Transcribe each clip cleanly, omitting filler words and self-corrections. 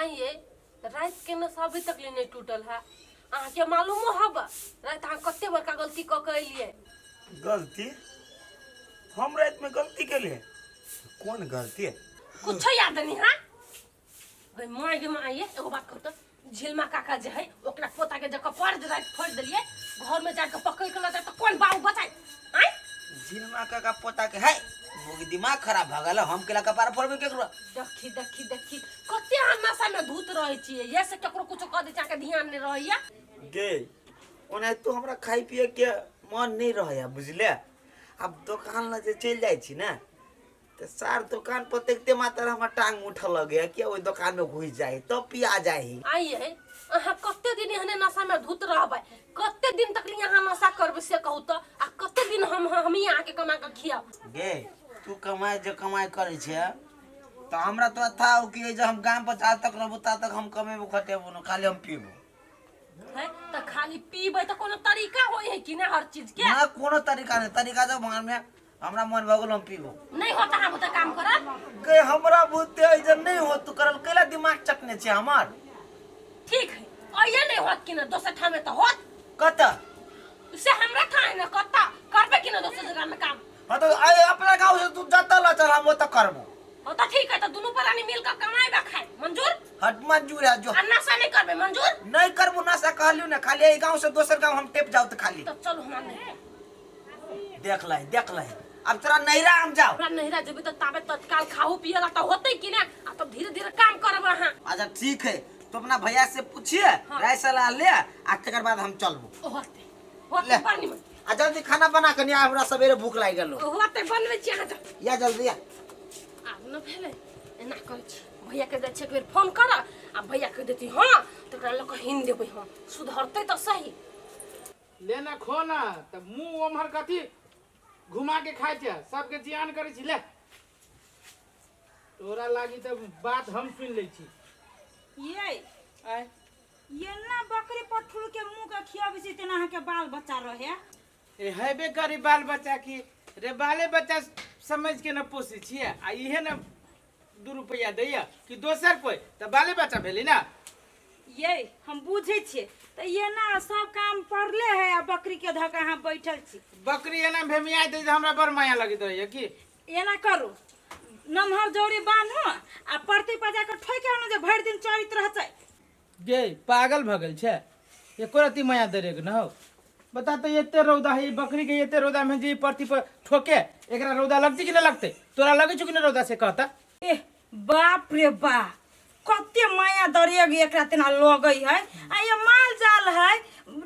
आइए रात के नशा अभी तक नहीं टूटल है। अहाँ के मालूम हब रात अहाँ कते बड़का गलती क के एलिए। गलती हम रात में गलती के लिए कौन गलती है? कुछ याद नहीं है। भाई माय गे माय एगो बात कहू तो झिलमा काका जे है ओकरा पोता के जक पर जे रात फोड़ देलिए घर में जाके पकड़ के लाता तो कौन बाऊ बचाई आय? झिलमा का पोता के है मोगी दिमाग खराब भ गेल हम केला कपार फोड़बे केकरो। देखी देखी देखी कते अहाँ नशा में धूत रहे छिए ये से केकरो कुछ कह दे के ध्यान नहीं रहैया। गे ओना तो हमरा खाई पिए के मन नहीं रहया बुझले। अब दुकान ल जे चल जाय छी ना तो सार दुकान पर देखते मात्र हम टांग उठ लगे कि ओई दुकान में घुस जाए तो पिया जाए। आइए अहाँ कते दिन हने नशा में धूत रहबै कते दिन तक यहाँ नशा करबे से कहू तो आ कते दिन हम यहाँ के कमा के खियाब। गे तू कमाई जो कमाई करे छे तो हमरा तो था कि जो हम गांव पर जा तक रहबो ता तक हम कमेबो खटेबो न खाली हम पीबो है त खाली पीबै त कोनो तरीका होय है कि ना हर चीज के ना कोनो तरीका नहीं। तरीका जो भान में हमरा मन भगल हम पीबो नहीं होता हम त काम करब। गे हमरा बुते इधर नहीं हो तू करल केला दिमाग चकने छे हमार। ठीक है आइए नहीं होत कि ना दोसर ठाम में त होत कत से हमरा ठाम न कत करबे कि ना दोसर जगह में काम। हां तो आए अपना गांव से तू जत ल चल हम त करबो। ओ त ठीक है त दोनों प्राणी मिल के कमाएबा खाए मंजूर। हट मंजूर है जो नशा नहीं करबे मंजूर नहीं करबो नशा कहलियो ना खाली ए गांव से दोसर गांव हम टेप जाओ त खाली तो चलो हम नहीं देख लाई अब तोरा नैरा हम जाओ हमरा नहिरा जेबे त ताबे तत्काल खाऊ पियला त होतै कि ना आ तब धीरे धीरे काम करब अहाँ। अच्छा ठीक है तो अपना भैया से पूछिए राय सलाह ले आ तकर बाद हम चलबो। होते होते पानी में आ जल्दी खाना बना के नहीं हमरा सवेरे भूख लाग गेलो। होते बनवे छी अहाँ या जल्दी या आब न भेले एना कर छी भैया के दै छै एक बेर फोन कर आ भैया के देती हां तकरा ल के हिन देबै हम सुधरतै त सही। लेना खो ना त मुंह ओमहर कथी घुमा के खाइ छै सबके जियान करै छी ले तोरा लागी त बात हम सुन लै छी। ये आय ये ना बकरी पठुल के मुंह के खियाबे छी तेना अहाँ के बाल बच्चा रहे। ए हेबे करी बाल बच्चा की रे बाले बच्चा समझ के न पोसे छिए आ इहे न 2 रुपया दैया कि दोसर कोई त बाले बच्चा भेली ना। ये हम बुझे छिए त ये ना सब काम पड़ले है आ बकरी के धक अहाँ बैठल छी। बकरी एना भेमिया दे हमरा बड़ माया लगित रहैया कि एना करू नमहर जोड़ी बांधो आ परती पजा के ठोके आनो जे भर दिन चरित रहतै। गे पागल भ गेल छै एको रती माया दरेक न हो बता तो एते रौदा है बकरी के एते रौदा में जी परती पर ठोके एकरा रौदा लगती कि न लगते तोरा लगे छु कि न रौदा से कहता। ए बाप रे बा कते माया दरेग एकरा तेना लगै है आ ये माल जाल है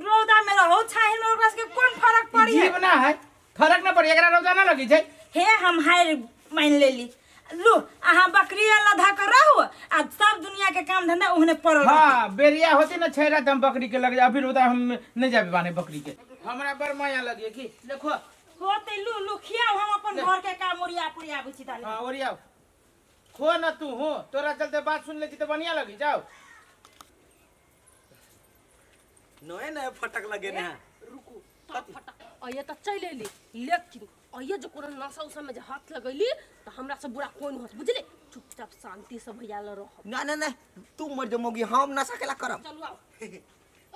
रौदा में रहो छाहिल में ओकरा से कोन फर्क पड़ी है? जीव ना है फर्क न पड़ी एकरा रौदा न लगी छै। हे हम हार मान लेली लू अहाँ बकरी अल्लाह धक रहू आ सब दुनिया के काम धंधा ओहने पड़ल। हां बेरिया होती न छैरा त हम बकरी के लग जा अभी रौदा हम नहीं जाबे बाने बकरी के हमरा बड़ माया लगी कि देखो होते लू लू खियाओ हम अपन घर के काम ओरिया पुरिया बुझी ताले। हां ओरिया खो न तू हो तोरा चलते बात सुन ले छी त बढ़िया लगी जाओ नए नए फटक लगे ना रुकू फटा आइए त चल एली लेकिन आइए जो कोनो नशा उसा में जे हाथ लगैली त हमरा से बुरा कोन होत बुझले चुपचाप शांति से भैया ल रह। ना ना ना तू मर जो मोगी हम नशा केला करब। चलू आओ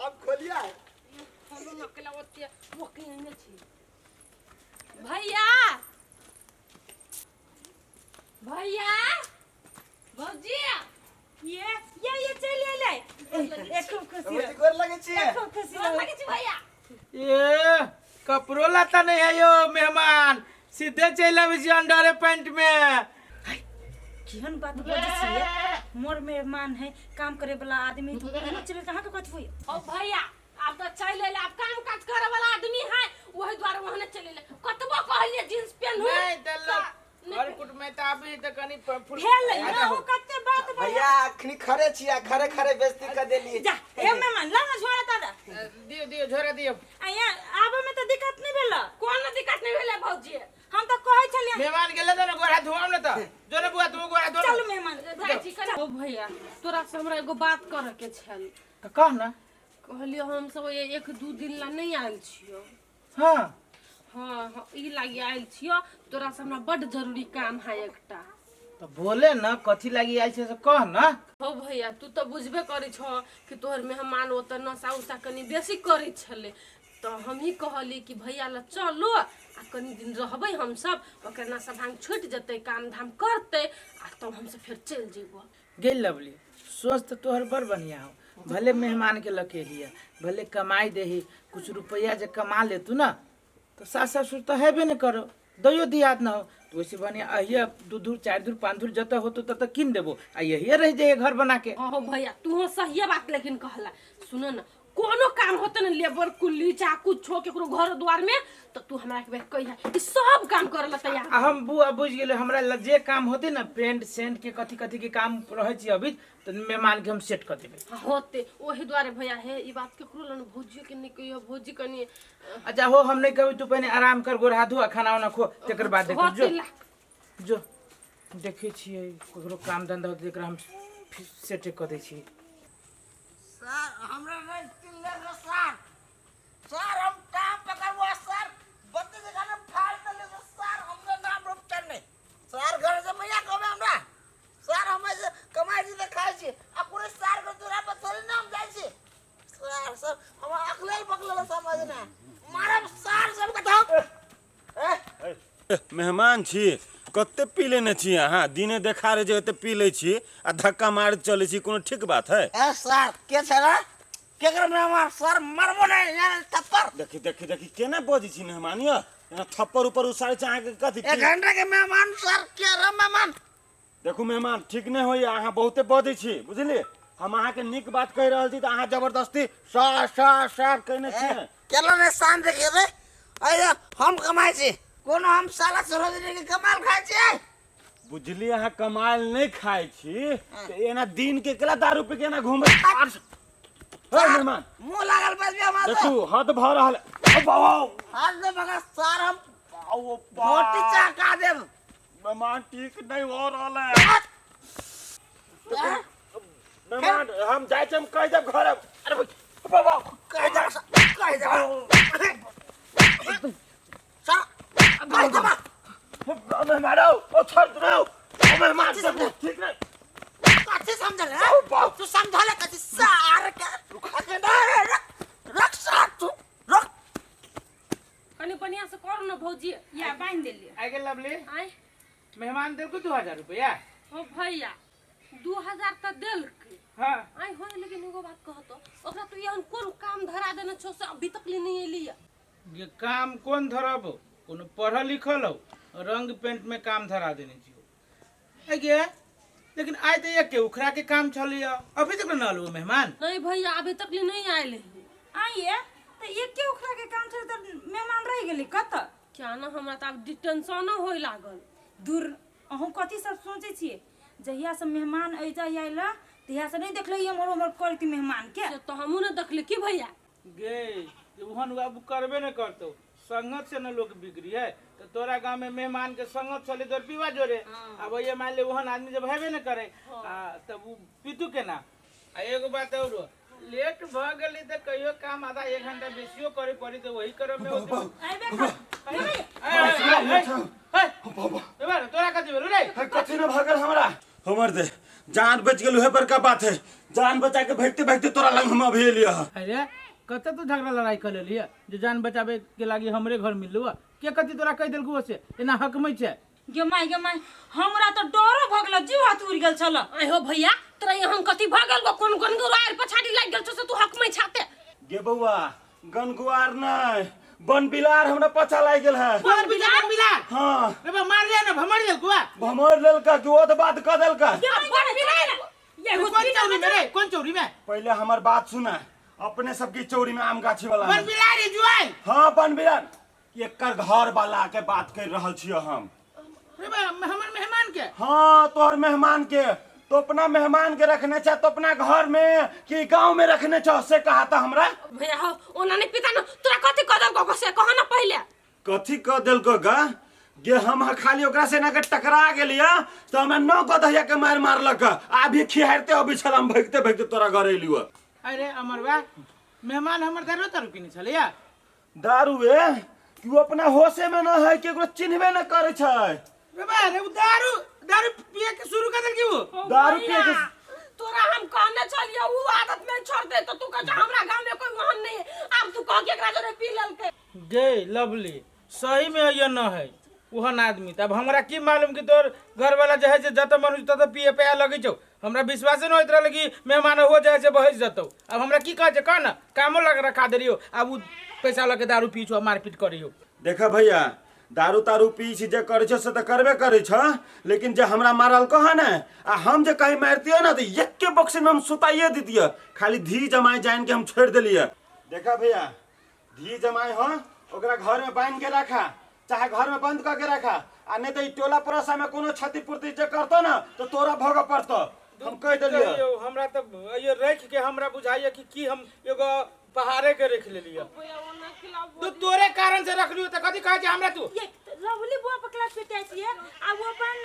अब खोलिया हम न केला ओते वो केने छी भैया भैया भौजी ये चल ले एक खुशी मुझे गोर लगे छी एक खुशी लगे छी भैया ए कपड़ो लाता नहीं है यो मेहमान सीधे चल आवे छी अंडर पैंट में। केहन बात बोलै छिए मोर मेहमान है काम करे वाला आदमी तो एना चले कहां के कथि होय। ओ भैया आप तो चल ले आप काम काज करे वाला आदमी है वही द्वारा वहां चले ले कतबो कहलिए जींस पहन हो नहीं दल्ला और कुट में त अभी त कनी फुल भेल ना हो कते बात भैया अखनी खरे छिया खरे खरे बेइज्जती कर देली जा ए मेहमान ला ना छोड़ा तादा दियो दियो झोरा दियो आया आबे में तो दिक्कत नहीं भेला कोन दिक्कत नहीं भेले भौजी हम तो कहै छलिए मेहमान गेले त गोरा धोम न त जोरे बुआ तू गोरा धो चल मेहमान भाई ठीक है ओ भैया तोरा से हमरा एगो बात करे के छल कह ना कहलियो हम सब 1-2 दिन ला नहीं आयल छियो। हां हाँ ई लागी आयल छियो तोरा से हमरा बड़ जरूरी काम है एकटा। तो बोले न कथी लागी आइल छे से कह न। हो भैया तू तो बुझबे करी छ कि तोहर मेहमान ओत नशा उशा कनी बेसी करी छले, तो हम ही कहली कि भैया ला चलो आ कनी दिन रहबै हम सब, ओकर नशा भांग छूट जतै, काम धाम करते आ तब हमसे फिर चल जेबो। गेल लवली सोच तो तोहर बड़ बढ़िया हो, भले मेहमान के लकेलिया, भले कमाई देही कुछ रुपया जे कमा ले तू ना तो सास ससुर तो हेबे न करो, दयो दियात न हो तो वैसे बनिया अहिया 2 धूर 4 धूर 5 धूर जत हो तो किन देबो आ यही रह जाए घर बना के। हो भैया तू सही बात लेकिन कहला, सुनो न कोनो काम होता न लेबर कुल्ली चाह कुछ हो केकरो घर द्वार में तो तू हमरा के बेर कहिया ई सब काम करला तैयार। हम बुआ बुझ गेले, हमरा जे काम होते ना पेंट सेंट के कथी कथी के काम रहे छी अभी तो मेहमान के हम सेट कर देबे होते ओही द्वारे भैया हे ई बात केकरो लन भौजी के नहीं कहियो, भौजी कनी अच्छा हो हम नहीं कहबी तू पहले आराम कर गोर हाथ धो खाना वाना खो तेकर बाद देख जो जो देखे छिए ककरो काम धंधा होते जेकरा हम सेट कर दै छी। सर हमरा नहीं चिल्लर रे सर, सर हम काम पकड़बो सर, बत्ती के गाना फाड़ देले सर, हमरे नाम रूप चलने सर घर से भैया कहबे हमरा सर, हम से कमाई जी खाई छी आ पूरे सर के दूरा पर थोड़ी नाम जाय छी सर, सर हम अखले ही पकड़ले समझ ना मारब सर सब कथा मेहमान छी कते पी लेने छी अहाँ, दिने देखा रे जे एते पी ले छी आ धक्का मार चले छी, कोनो ठीक बात है? ए सर के छला केकर मेहमान सर मरबो नहीं यार थप्पड़ देखी देखी देखी केना बजी छी मेहमान या थप्पड़ ऊपर उसारे चाहे के कथी 1 घंटा के मेहमान सर के रे मेहमान। देखू मेहमान ठीक नहीं होई, अहाँ बहुते बजी छी बुझली, हम अहाँ के निक बात कह रहल छी त अहाँ जबरदस्ती सर सर सर कहने छी। केलो ने शान देखे रे अरे हम कमाई छी कोनो हम साला सरोजनी के कमाल खाई छी बुझली, अहाँ कमाल नहीं खाई छी त एना दिन के केला दारू पे केना घूमे हे मेहमान मुंह लागल बस भी हमारे देखू हाथ भ रहल ओ बाबा हाथ दे मगर सर हम रोटी चाका देब मेहमान ठीक नहीं हो रहल है मेहमान, हम जाय छी हम कह देब घर। अरे बाबा कह जा सर कह दे मेहमान ओ छोड़ दो ओ मेहमान ठीक नहीं कथी समझल है तू समझले कथी सार के रख सर तू रख कनी बढ़िया से कर न भौजी या बांध देलिए आ गेल लवली आय। मेहमान देल को 2000 रुपया। हो भैया 2000 त देल के हां आय हो, लेकिन एगो बात कहतो ओकरा तू यहन कोन काम धरा देने छौ से अभी तक ले नहीं एलिया। ये काम कौन धरब, कोनो पढ़ल लिखल हो रंग पेंट में काम धरा देने छी गे, लेकिन आय तो ये के उखरा के काम चलिया अभी तक न आलो मेहमान। नहीं भैया अभी तक ले नहीं आए है। आइए तो ये के उखरा के काम छे तो मेहमान रह गेली कत क्या ना हमरा त अब टेंशन होय लागल। दूर अहू कथी सब सोचे छिए, जहिया से मेहमान ऐजा आइला तहिया से नहीं देखले हमर हमर करती मेहमान के से तो हमहू न देखले की भैया गे ओहन बाबू करबे न करतो, संगत से न लोग बिगड़ी है तो तोरा गांव में मेहमान के संगत चले तो पीवा जोरे अब ये मान ले ओहन आदमी जब हेबे न करे तब उ पीतू के ना। आ एगो बात और लेट भ गेली त कहियो काम आधा 1 घंटा बेसियो करे पड़ी तो वही करे में तोरा कथी भेलो रे कथी न भागल हमरा हमर दे जान बच गेल है बड़का बात है, जान बचा के भागते भागते तोरा लंग हम अभी लिया। अरे कते तू झगड़ा लड़ाई कर लेलिया जो जान बचावे के लागी हमरे घर मिललू के कथी तोरा कह देलकू से एना हक में छे गे माय हमरा तो डरो भगल जीव हाथ उड़ गेल छल। आय हो भैया तोरा यहाँ कथी भागल गो कोन कोन गुरार पछाड़ी लाग गेल छौ से तू हक में छाते गे बउआ गनगुआर नहीं बन बिलार हमरा पछा लाग गेल है। बन बिलार हां रे बा मार ले ना भमर लेल कुआ भमर लेल का कि ओ तो बात क देल का ये कौन चौरी में रे कौन चौरी में पहले हमर बात सुना, अपने सबकी चौरी में आम गाछी वाला बन बिलार रे जुआन हां बन बिलार एकर घर वाला के बात कर रहल छियो हम रे बा हमर मेहमान के हाँ तोहर मेहमान के तो अपना मेहमान के रखने चाह तो अपना घर में कि गांव में रखने चाह से कहा था हमरा भैया हो ओना नहीं पिता न तोरा कथी कदम को से कह ना पहले कथी क देल को गा गे हम खाली ओकरा से ना के टकरा गेलिया तो हमरा न गधैया के मार मारलक अभी खिहारते अभी छलम भगते भगते तोरा घर एलियो। अरे अमरवा मेहमान हमर दारू तारू पीने छलिया दारू ए कि अपना होशे में न है कि ओकरा चिन्हबे न करे छै रे बा रे दारू दारू पिए के शुरू कर देलकी वो दारू पिए के तोरा हम कहने चलिए वो आदत नहीं छोड़ दे तो तू कह हमरा गांव में कोई मोहन नहीं है अब तू कह के एकरा जोरे पी लेलके गे लवली सही में ये न है ओहन आदमी तब हमरा की मालूम कि तोर घर वाला जे है जे जत मनुष्य तत पिए पे लगे छौ हमरा विश्वास न होइत रहल कि मेहमान हो जाए से बहस जतौ अब हमरा की कहे कह ना कामो लग रखा देलियो अब उ पैसा लगे दारू पी छो मारपीट करियो देखा भैया दारू तारू पी छी जे करे छ से त करबे करे छ लेकिन जे हमरा मारल कह ना आ हम जे कहीं मारतियो ना तो एके बक्से में हम सुताइए दितिए खाली धी जमाए जान के हम छोड़ देलिए देखा भैया धी जमाए हो ओकरा घर में बांध के रखा चाहे घर में बंद करके रखा आ नहीं तो टोला पड़ोसा में कोनो क्षतिपूर्ति जे करतो ना तो तोरा भोग पड़तो हम कह देलिए हमरा तो ये रख के हमरा बुझाइए कि हम एगो पहाड़े के रख लेलिए तो तोरे कारण से रख लियो त कथि कहे हमरा तू ये लवली बुआ पर क्लास पिटाई छिए आ वो अपन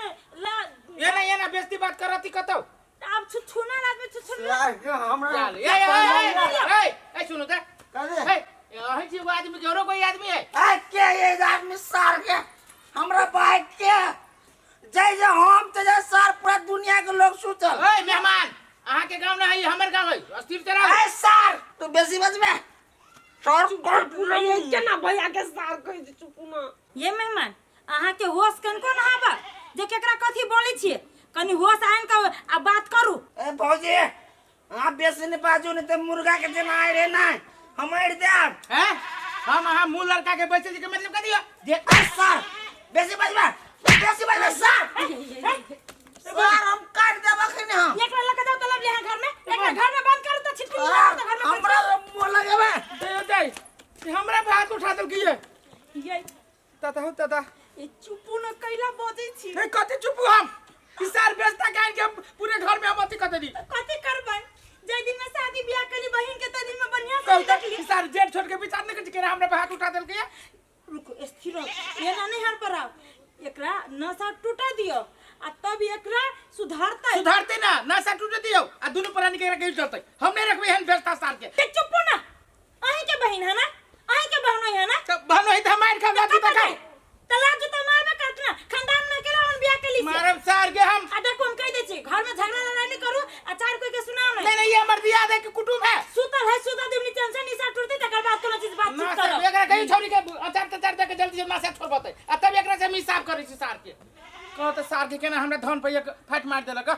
ये ना बेइज्जती बात करती कतौ अब छुछुना रात में छुछुना हमरा ए सुनो त करे यही जी आदमी के औरो कोई आदमी है आ के ये आदमी सार के हमरा बाइक के जय जय हम तो जय सार पूरा दुनिया के लोग सुतल ओए मेहमान अहाँ के गांव ना है हमर गांव है अस्थिर से रहो ए सार तू बेसी बजबे सर कर ये केना भैया के सार कह दे चुप ना ये मेहमान अहाँ के होश कनको ना हबा जे केकरा कथि बोलै छिए कनी होश आइन के आ बात करू ए भौजी आ बेसी ने बाजू ने ते मुर्गा के देना आइ रे ना हम आइ देब हैं हम मुंह लड़का के बैठे जी के मतलब कर दियो देख ए सार बेसी बजबे सार सार हम काट देब अखन हम एकरा लगा जाओ तलब ले घर में एकरा घर में बंद कर त छिटकी घर में हमरा मोह लगेबे दे हमरा पे हाथ उठा दल की ये तता ये चुपू न कैला बोदै छी ए कथि चुप हम किसार बेचता कान के पूरे घर में हम अथी कत दी कथि करबै जय दिन में शादी ब्याह कली बहिन के त दिन में बढ़िया से कहता देखली किसार जेठ छोड़ के विचार न कर के हमरा पे हाथ उठा दल के रुको स्थिर ये ना नहीं हर पर एकरा नसा टूटा दियो आ तब एकरा सुधारते ना नशा टूट दियो आ दोनों प्राणी के रखे चलते हम नहीं रखबे हन बेचता सार के चुप ना अही के बहिन है ना अही के बहन है ना तो बहनो है त मार खा जाती त खाए तला जुता मारबे करतना खानदान में केला हम ब्याह के लिए मारब सार के हम आ देखो हम कह दे छी घर में झगड़ा लड़ाई नहीं करू आ चार कोई के सुनाओ नहीं ये हमर दिया दे के कुटुंब है सुतल है सुता देवनी टेंशन निशा टूटती तकर बाद कोनो चीज बात ना करो एकरा कहीं छोरी के अचार दे के जल्दी से मासे छोड़बते आ तब एकरा से हम हिसाब करै छी सार के कहो त सार के केना हमरा धन पे एक फाट मार देलक